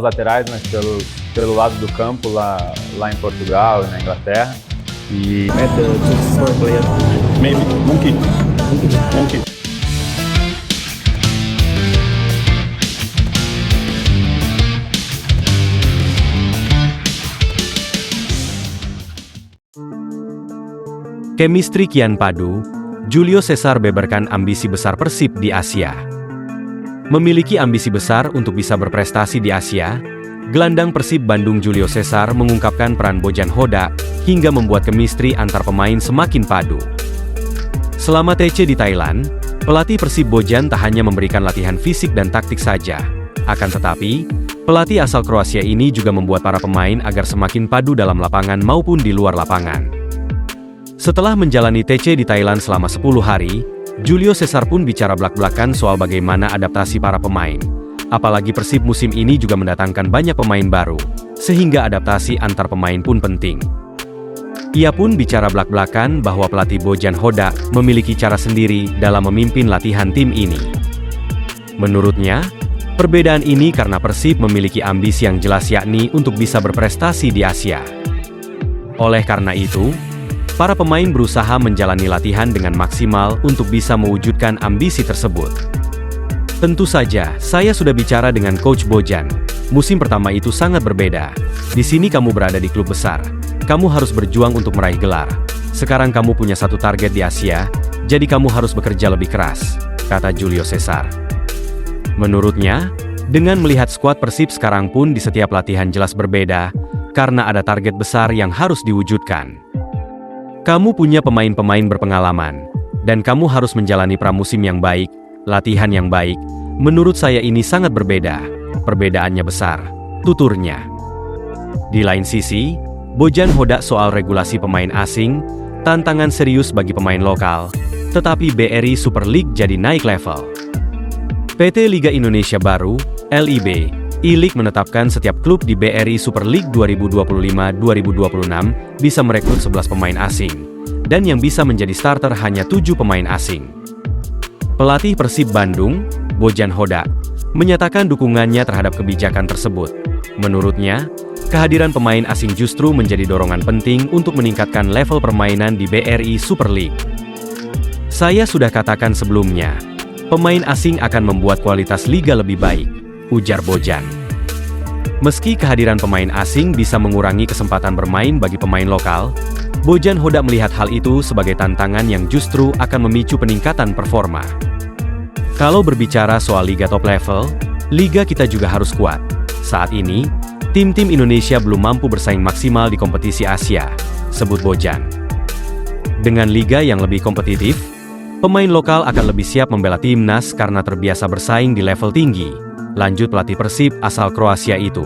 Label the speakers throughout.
Speaker 1: laterais, mas pelo lado do campo lá em Portugal e na Inglaterra. E
Speaker 2: Maybe monkey.
Speaker 3: Chemistry kian padu, Julio Cesar beberkan ambisi besar Persib di Asia. Memiliki ambisi besar untuk bisa berprestasi di Asia, gelandang Persib Bandung Julio Cesar mengungkapkan peran Bojan Hoda hingga membuat chemistry antar pemain semakin padu. Selama TC di Thailand, pelatih Persib Bojan tak hanya memberikan latihan fisik dan taktik saja. Akan tetapi, pelatih asal Kroasia ini juga membuat para pemain agar semakin padu dalam lapangan maupun di luar lapangan. Setelah menjalani TC di Thailand selama 10 hari, Julio Cesar pun bicara belak-belakan soal bagaimana adaptasi para pemain. Apalagi Persib musim ini juga mendatangkan banyak pemain baru, sehingga adaptasi antar pemain pun penting. Ia pun bicara belak-belakan bahwa pelatih Bojan Hoda memiliki cara sendiri dalam memimpin latihan tim ini. Menurutnya, perbedaan ini karena Persib memiliki ambisi yang jelas yakni untuk bisa berprestasi di Asia. Oleh karena itu, para pemain berusaha menjalani latihan dengan maksimal untuk bisa mewujudkan ambisi tersebut. Tentu saja, saya sudah bicara dengan Coach Bojan. Musim pertama itu sangat berbeda. Di sini kamu berada di klub besar. Kamu harus berjuang untuk meraih gelar. Sekarang kamu punya satu target di Asia, jadi kamu harus bekerja lebih keras, kata Julio Cesar. Menurutnya, dengan melihat skuad Persib sekarang pun di setiap latihan jelas berbeda, karena ada target besar yang harus diwujudkan. Kamu punya pemain-pemain berpengalaman, dan kamu harus menjalani pramusim yang baik, latihan yang baik. Menurut saya ini sangat berbeda, perbedaannya besar, tuturnya. Di lain sisi, Bojan Hoda soal regulasi pemain asing, tantangan serius bagi pemain lokal, tetapi BRI Super League jadi naik level. PT Liga Indonesia Baru, LIB, I-League menetapkan setiap klub di BRI Super League 2025-2026 bisa merekrut 11 pemain asing, dan yang bisa menjadi starter hanya 7 pemain asing. Pelatih Persib Bandung, Bojan Hoda, menyatakan dukungannya terhadap kebijakan tersebut. Menurutnya, kehadiran pemain asing justru menjadi dorongan penting untuk meningkatkan level permainan di BRI Super League. Saya sudah katakan sebelumnya, pemain asing akan membuat kualitas liga lebih baik, ujar Bojan. Meski kehadiran pemain asing bisa mengurangi kesempatan bermain bagi pemain lokal, Bojan Hoda melihat hal itu sebagai tantangan yang justru akan memicu peningkatan performa. Kalau berbicara soal liga top level, liga kita juga harus kuat. Saat ini, tim-tim Indonesia belum mampu bersaing maksimal di kompetisi Asia, sebut Bojan. Dengan liga yang lebih kompetitif, pemain lokal akan lebih siap membela timnas karena terbiasa bersaing di level tinggi, lanjut pelatih Persib asal Kroasia itu.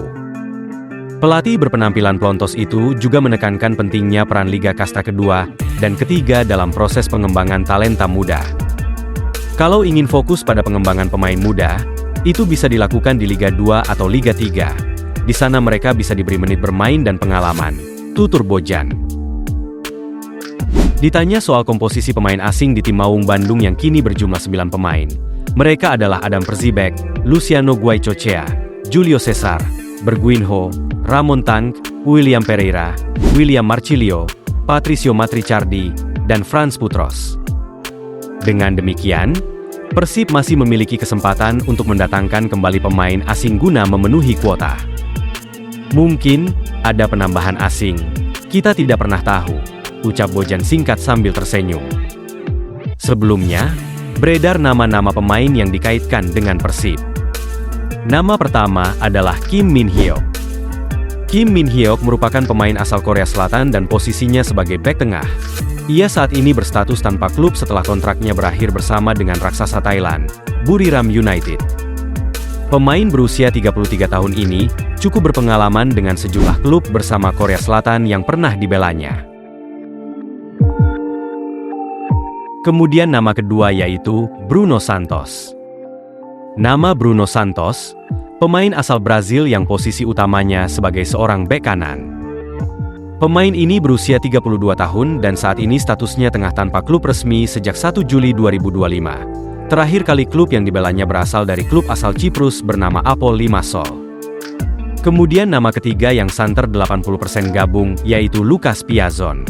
Speaker 3: Pelatih berpenampilan pelontos itu juga menekankan pentingnya peran Liga Kasta kedua dan ketiga dalam proses pengembangan talenta muda. Kalau ingin fokus pada pengembangan pemain muda, itu bisa dilakukan di Liga 2 atau Liga 3. Di sana mereka bisa diberi menit bermain dan pengalaman, tutur Bojan. Ditanya soal komposisi pemain asing di tim Maung Bandung yang kini berjumlah 9 pemain, mereka adalah Adam Perzibek, Luciano Guaicochea, Julio Cesar, Berguinho, Ramon Tank, William Pereira, William Marcilio, Patricio Matricardi, dan Franz Putros. Dengan demikian, Persib masih memiliki kesempatan untuk mendatangkan kembali pemain asing guna memenuhi kuota. Mungkin ada penambahan asing, kita tidak pernah tahu, ucap Bojan singkat sambil tersenyum. Sebelumnya, beredar nama-nama pemain yang dikaitkan dengan Persib. Nama pertama adalah Kim Min Hyuk. Kim Min Hyuk merupakan pemain asal Korea Selatan dan posisinya sebagai bek tengah. Ia saat ini berstatus tanpa klub setelah kontraknya berakhir bersama dengan raksasa Thailand, Buriram United. Pemain berusia 33 tahun ini cukup berpengalaman dengan sejumlah klub bersama Korea Selatan yang pernah dibelanya. Kemudian nama kedua yaitu Bruno Santos. Nama Bruno Santos, pemain asal Brazil yang posisi utamanya sebagai seorang bek kanan. Pemain ini berusia 32 tahun dan saat ini statusnya tengah tanpa klub resmi sejak 1 Juli 2025. Terakhir kali klub yang dibelanya berasal dari klub asal Ciprus bernama Apol Limassol. Kemudian nama ketiga yang santer 80% gabung, yaitu Lucas Piazon.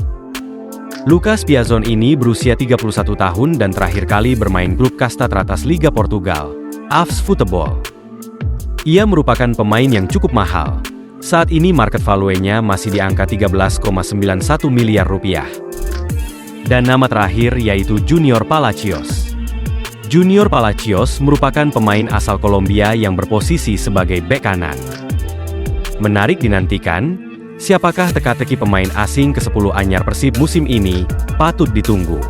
Speaker 3: Lucas Piazon ini berusia 31 tahun dan terakhir kali bermain klub kasta teratas Liga Portugal, Aves Futebol. Ia merupakan pemain yang cukup mahal. Saat ini market value-nya masih di angka 13,91 miliar rupiah. Dan nama terakhir yaitu Junior Palacios. Junior Palacios merupakan pemain asal Kolombia yang berposisi sebagai bek kanan. Menarik dinantikan, siapakah teka-teki pemain asing ke-10 anyar Persib musim ini, patut ditunggu.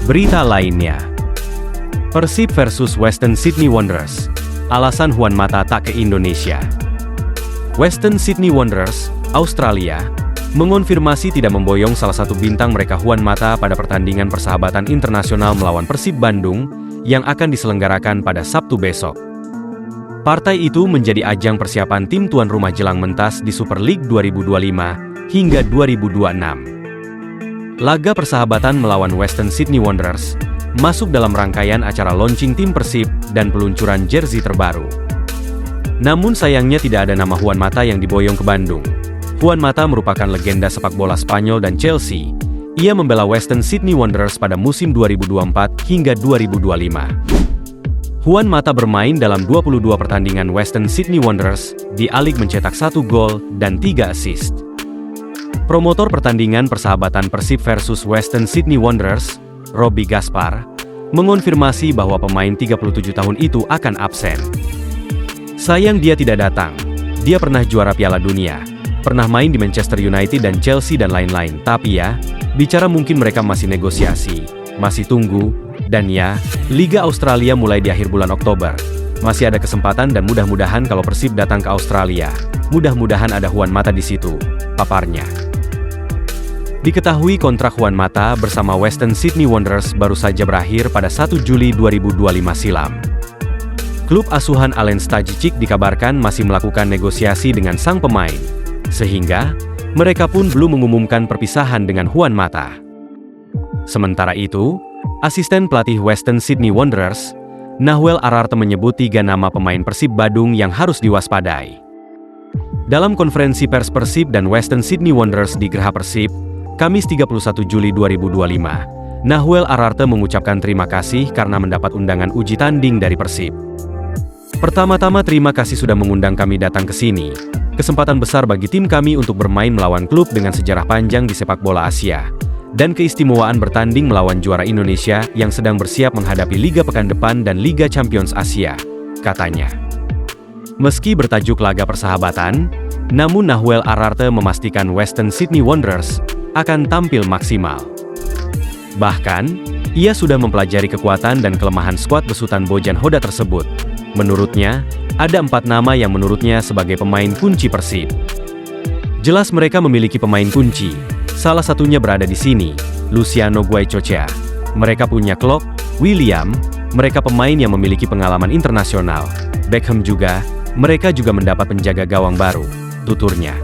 Speaker 3: Berita lainnya, Persib versus Western Sydney Wanderers. Alasan Juan Mata tak ke Indonesia. Western Sydney Wanderers, Australia, mengonfirmasi tidak memboyong salah satu bintang mereka Juan Mata pada pertandingan persahabatan internasional melawan Persib Bandung yang akan diselenggarakan pada Sabtu besok. Partai itu menjadi ajang persiapan tim tuan rumah jelang mentas di Super League 2025 hingga 2026. Laga persahabatan melawan Western Sydney Wanderers masuk dalam rangkaian acara launching tim Persib dan peluncuran jersey terbaru. Namun sayangnya tidak ada nama Juan Mata yang diboyong ke Bandung. Juan Mata merupakan legenda sepak bola Spanyol dan Chelsea. Ia membela Western Sydney Wanderers pada musim 2024 hingga 2025. Juan Mata bermain dalam 22 pertandingan Western Sydney Wanderers, di A-League mencetak 1 gol dan 3 assist. Promotor pertandingan persahabatan Persib versus Western Sydney Wanderers, Robbie Gaspar, mengonfirmasi bahwa pemain 37 tahun itu akan absen. Sayang dia tidak datang. Dia pernah juara Piala Dunia, pernah main di Manchester United dan Chelsea dan lain-lain. Tapi ya, bicara mungkin mereka masih negosiasi, masih tunggu. Dan ya, Liga Australia mulai di akhir bulan Oktober. Masih ada kesempatan dan mudah-mudahan kalau Persib datang ke Australia, mudah-mudahan ada Juan Mata di situ, paparnya. Diketahui kontrak Juan Mata bersama Western Sydney Wanderers baru saja berakhir pada 1 Juli 2025 silam. Klub asuhan Alen Stajicic dikabarkan masih melakukan negosiasi dengan sang pemain, sehingga mereka pun belum mengumumkan perpisahan dengan Juan Mata. Sementara itu, asisten pelatih Western Sydney Wanderers, Nahuel Ararte menyebut 3 nama pemain Persib Bandung yang harus diwaspadai. Dalam konferensi pers Persib dan Western Sydney Wanderers di Geraha Persib, Kamis 31 Juli 2025, Nahuel Ararte mengucapkan terima kasih karena mendapat undangan uji tanding dari Persib. Pertama-tama terima kasih sudah mengundang kami datang ke sini. Kesempatan besar bagi tim kami untuk bermain melawan klub dengan sejarah panjang di sepak bola Asia. Dan keistimewaan bertanding melawan juara Indonesia yang sedang bersiap menghadapi Liga Pekan Depan dan Liga Champions Asia, katanya. Meski bertajuk laga persahabatan, namun Nahuel Ararte memastikan Western Sydney Wanderers akan tampil maksimal. Bahkan, ia sudah mempelajari kekuatan dan kelemahan skuad besutan Bojan Hoda tersebut. Menurutnya, ada 4 nama yang menurutnya sebagai pemain kunci Persib. Jelas mereka memiliki pemain kunci. Salah satunya berada di sini, Luciano Guaicochea. Mereka punya Klopp, William, mereka pemain yang memiliki pengalaman internasional. Beckham juga, mereka juga mendapat penjaga gawang baru, tuturnya.